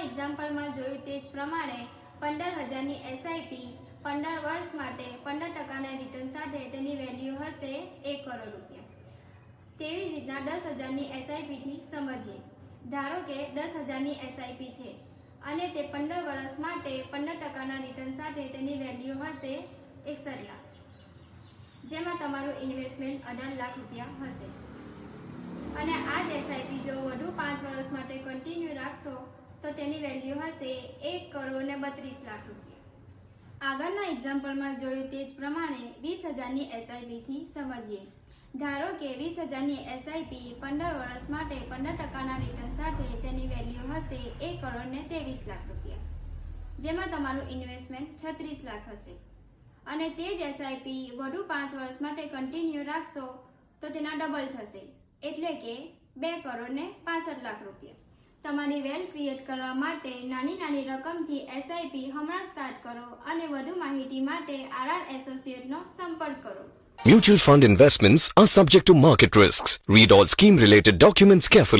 એક્ઝામ્પલમાં જોયું તે જ પ્રમાણે 15,000ની એસઆઈપી 15 વર્ષ માટે 15% રિટર્ન સાથે તેની વેલ્યુ હશે 1 કરોડ રૂપિયા। તેવી જ રીતના 10,000ની એસઆઈપીથી સમજીએ। ધારો કે 10,000ની એસઆઈપી છે અને તે 15 વર્ષ માટે 15% રિટર્ન સાથે તેની વેલ્યુ હશે 61 લાખ, જેમાં તમારું ઇન્વેસ્ટમેન્ટ 18 લાખ રૂપિયા હશે। અને આ જ એસઆઈપી જો વધુ 5 વર્ષ માટે કન્ટિન્યુ રાખશો તો તેની વેલ્યુ હશે 1,32 લાખ રૂપિયા। આગળના એક્ઝામ્પલમાં જોયું તે જ પ્રમાણે 20,000ની એસઆઈપીથી સમજીએ। ધારો કે 20,000ની એસઆઈપી 15 વર્ષ માટે 15% રિટર્ન સાથે તેની વેલ્યુ હશે 1,23 લાખ રૂપિયા, જેમાં તમારું ઇન્વેસ્ટમેન્ટ 36 લાખ હશે। અને તે જ એસઆઈપી વધુ 5 વર્ષ માટે કન્ટિન્યુ રાખશો તો તેના ડબલ થશે, એટલે કે 2,65 લાખ રૂપિયા। તમારી વેલ્થ ક્રિએટ કરવા માટે નાની નાની રકમથી એસઆઈપી હમણાં સ્ટાર્ટ કરો અને વધુ માહિતી માટે RR એસોસિએટનો સંપર્ક કરો। Mutual fund investments are subject to market risks. Read all scheme related documents carefully.